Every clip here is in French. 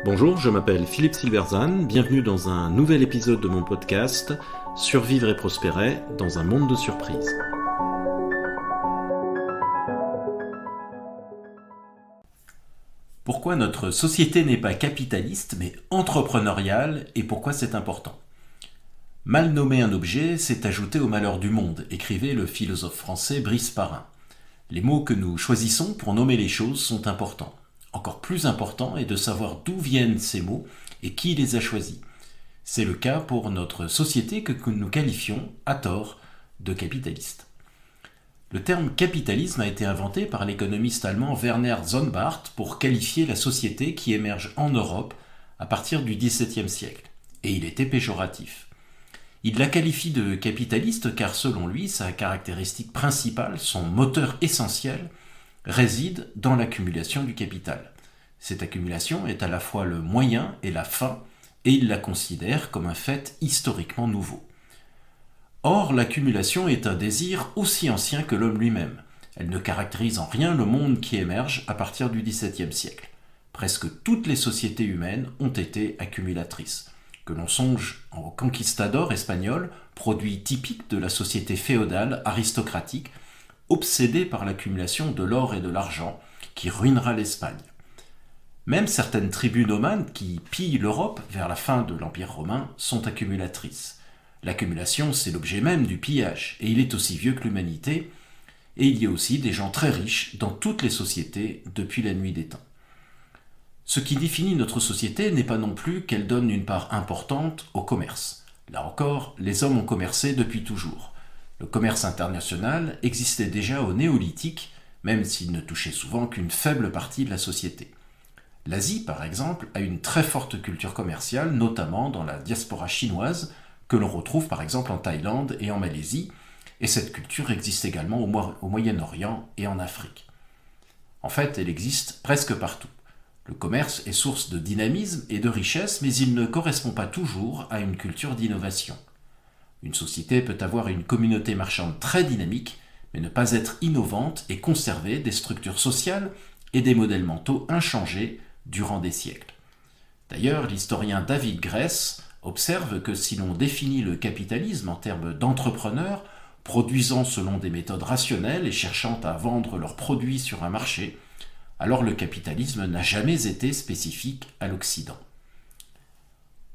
Bonjour, je m'appelle Philippe Silverzan, bienvenue dans un nouvel épisode de mon podcast « Survivre et prospérer dans un monde de surprises ». Pourquoi notre société n'est pas capitaliste mais entrepreneuriale et pourquoi c'est important ? Mal nommer un objet, c'est ajouter au malheur du monde, écrivait le philosophe français Brice Parrain. Les mots que nous choisissons pour nommer les choses sont importants. Encore plus important est de savoir d'où viennent ces mots et qui les a choisis. C'est le cas pour notre société que nous qualifions, à tort, de capitaliste. Le terme capitalisme a été inventé par l'économiste allemand Werner Sohnbarth pour qualifier la société qui émerge en Europe à partir du XVIIe siècle. Et il était péjoratif. Il la qualifie de capitaliste car selon lui, sa caractéristique principale, son moteur essentiel, réside dans l'accumulation du capital. Cette accumulation est à la fois le moyen et la fin, et il la considère comme un fait historiquement nouveau. Or, l'accumulation est un désir aussi ancien que l'homme lui-même. Elle ne caractérise en rien le monde qui émerge à partir du XVIIe siècle. Presque toutes les sociétés humaines ont été accumulatrices. Que l'on songe aux conquistadors espagnols, produit typique de la société féodale aristocratique, obsédée par l'accumulation de l'or et de l'argent qui ruinera l'Espagne. Même certaines tribus nomades qui pillent l'Europe vers la fin de l'Empire romain sont accumulatrices. L'accumulation, c'est l'objet même du pillage, et il est aussi vieux que l'humanité, et il y a aussi des gens très riches dans toutes les sociétés depuis la nuit des temps. Ce qui définit notre société n'est pas non plus qu'elle donne une part importante au commerce. Là encore, les hommes ont commercé depuis toujours. Le commerce international existait déjà au néolithique, même s'il ne touchait souvent qu'une faible partie de la société. L'Asie, par exemple, a une très forte culture commerciale, notamment dans la diaspora chinoise, que l'on retrouve par exemple en Thaïlande et en Malaisie, et cette culture existe également au Moyen-Orient et en Afrique. En fait, elle existe presque partout. Le commerce est source de dynamisme et de richesse, mais il ne correspond pas toujours à une culture d'innovation. Une société peut avoir une communauté marchande très dynamique, mais ne pas être innovante et conserver des structures sociales et des modèles mentaux inchangés durant des siècles. D'ailleurs, l'historien David Graess observe que si l'on définit le capitalisme en termes d'entrepreneurs, produisant selon des méthodes rationnelles et cherchant à vendre leurs produits sur un marché, alors le capitalisme n'a jamais été spécifique à l'Occident.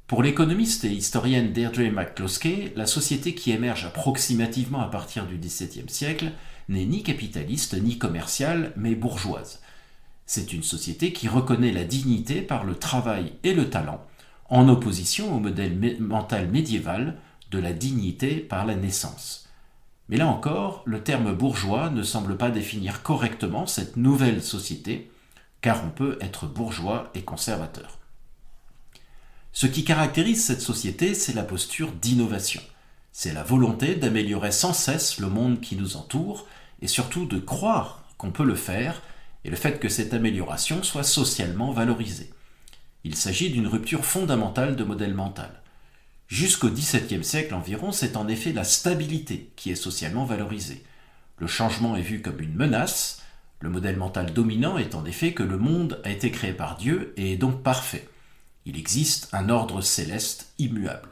Pour l'économiste et historienne Deirdre McCloskey, la société qui émerge approximativement à partir du XVIIe siècle n'est ni capitaliste ni commerciale, mais bourgeoise. C'est une société qui reconnaît la dignité par le travail et le talent, en opposition au modèle mental médiéval de la dignité par la naissance. Mais là encore, le terme bourgeois ne semble pas définir correctement cette nouvelle société, car on peut être bourgeois et conservateur. Ce qui caractérise cette société, c'est la posture d'innovation. C'est la volonté d'améliorer sans cesse le monde qui nous entoure, et surtout de croire qu'on peut le faire, et le fait que cette amélioration soit socialement valorisée. Il s'agit d'une rupture fondamentale de modèle mental. Jusqu'au XVIIe siècle environ, c'est en effet la stabilité qui est socialement valorisée. Le changement est vu comme une menace. Le modèle mental dominant est en effet que le monde a été créé par Dieu et est donc parfait. Il existe un ordre céleste immuable.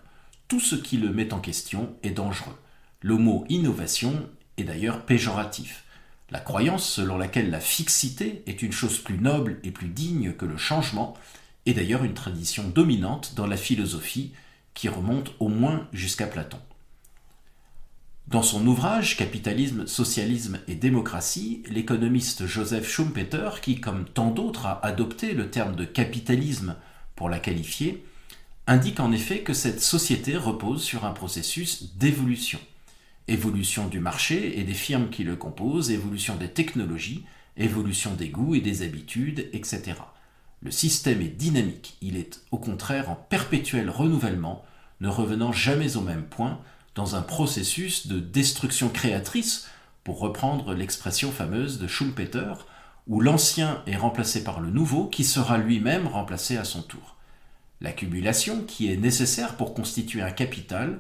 Tout ce qui le met en question est dangereux. Le mot innovation est d'ailleurs péjoratif. La croyance selon laquelle la fixité est une chose plus noble et plus digne que le changement est d'ailleurs une tradition dominante dans la philosophie qui remonte au moins jusqu'à Platon. Dans son ouvrage « Capitalisme, socialisme et démocratie », l'économiste Joseph Schumpeter, qui comme tant d'autres a adopté le terme de capitalisme pour la qualifier, indique en effet que cette société repose sur un processus d'évolution. Évolution du marché et des firmes qui le composent, évolution des technologies, évolution des goûts et des habitudes, etc. Le système est dynamique, il est au contraire en perpétuel renouvellement, ne revenant jamais au même point, dans un processus de destruction créatrice, pour reprendre l'expression fameuse de Schumpeter, où l'ancien est remplacé par le nouveau, qui sera lui-même remplacé à son tour. L'accumulation, qui est nécessaire pour constituer un capital,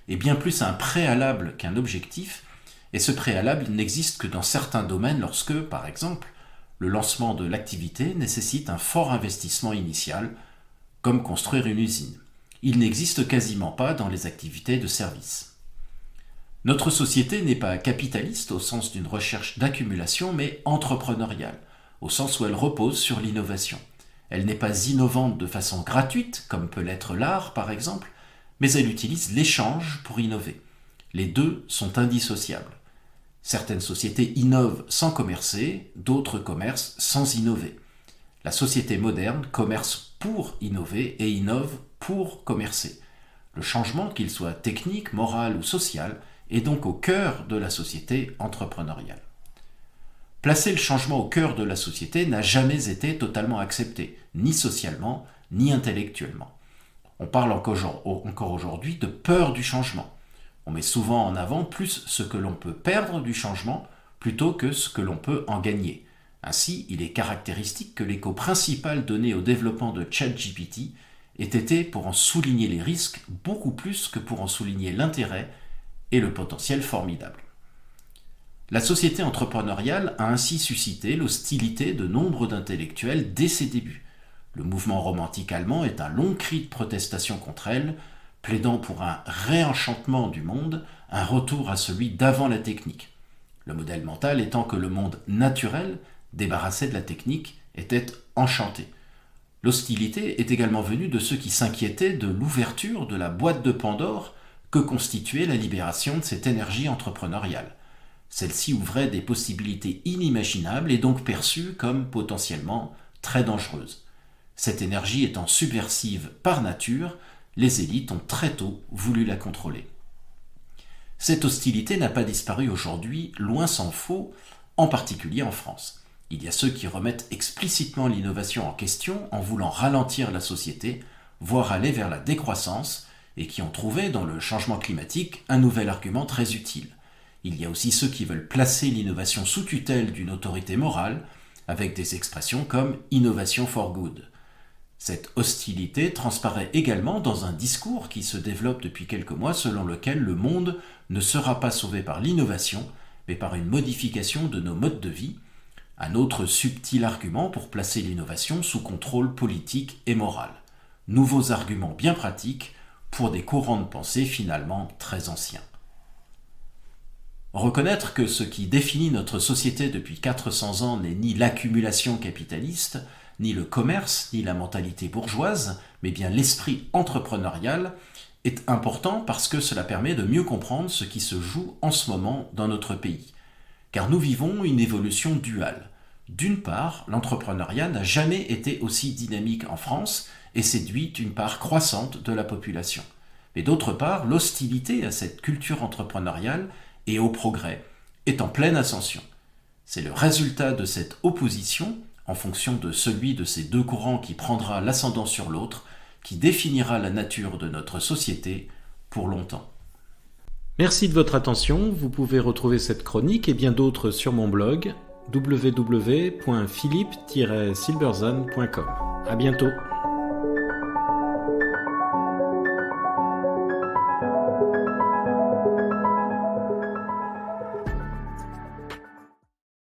est bien plus un préalable qu'un objectif, et ce préalable n'existe que dans certains domaines lorsque, par exemple, le lancement de l'activité nécessite un fort investissement initial, comme construire une usine. Il n'existe quasiment pas dans les activités de service. Notre société n'est pas capitaliste au sens d'une recherche d'accumulation, mais entrepreneuriale, au sens où elle repose sur l'innovation. Elle n'est pas innovante de façon gratuite, comme peut l'être l'art par exemple, mais elle utilise l'échange pour innover. Les deux sont indissociables. Certaines sociétés innovent sans commercer, d'autres commercent sans innover. La société moderne commerce pour innover et innove pour commercer. Le changement, qu'il soit technique, moral ou social, est donc au cœur de la société entrepreneuriale. Placer le changement au cœur de la société n'a jamais été totalement accepté, ni socialement, ni intellectuellement. On parle encore aujourd'hui de peur du changement. On met souvent en avant plus ce que l'on peut perdre du changement plutôt que ce que l'on peut en gagner. Ainsi, il est caractéristique que l'écho principal donné au développement de ChatGPT ait été pour en souligner les risques beaucoup plus que pour en souligner l'intérêt et le potentiel formidable. La société entrepreneuriale a ainsi suscité l'hostilité de nombre d'intellectuels dès ses débuts. Le mouvement romantique allemand est un long cri de protestation contre elle, plaidant pour un réenchantement du monde, un retour à celui d'avant la technique. Le modèle mental étant que le monde naturel, débarrassé de la technique, était enchanté. L'hostilité est également venue de ceux qui s'inquiétaient de l'ouverture de la boîte de Pandore que constituait la libération de cette énergie entrepreneuriale. Celle-ci ouvrait des possibilités inimaginables et donc perçue comme potentiellement très dangereuse. Cette énergie étant subversive par nature, les élites ont très tôt voulu la contrôler. Cette hostilité n'a pas disparu aujourd'hui, loin s'en faut, en particulier en France. Il y a ceux qui remettent explicitement l'innovation en question en voulant ralentir la société, voire aller vers la décroissance, et qui ont trouvé dans le changement climatique un nouvel argument très utile. Il y a aussi ceux qui veulent placer l'innovation sous tutelle d'une autorité morale, avec des expressions comme « innovation for good ». Cette hostilité transparaît également dans un discours qui se développe depuis quelques mois selon lequel le monde ne sera pas sauvé par l'innovation, mais par une modification de nos modes de vie, un autre subtil argument pour placer l'innovation sous contrôle politique et moral. Nouveaux arguments bien pratiques pour des courants de pensée finalement très anciens. Reconnaître que ce qui définit notre société depuis 400 ans n'est ni l'accumulation capitaliste, ni le commerce, ni la mentalité bourgeoise, mais bien l'esprit entrepreneurial, est important parce que cela permet de mieux comprendre ce qui se joue en ce moment dans notre pays. Car nous vivons une évolution duale. D'une part, l'entrepreneuriat n'a jamais été aussi dynamique en France et séduit une part croissante de la population. Mais d'autre part, l'hostilité à cette culture entrepreneuriale et au progrès est en pleine ascension. C'est le résultat de cette opposition, en fonction de celui de ces deux courants qui prendra l'ascendant sur l'autre, qui définira la nature de notre société pour longtemps. Merci de votre attention. Vous pouvez retrouver cette chronique et bien d'autres sur mon blog www.philippe-silberzan.com. À bientôt.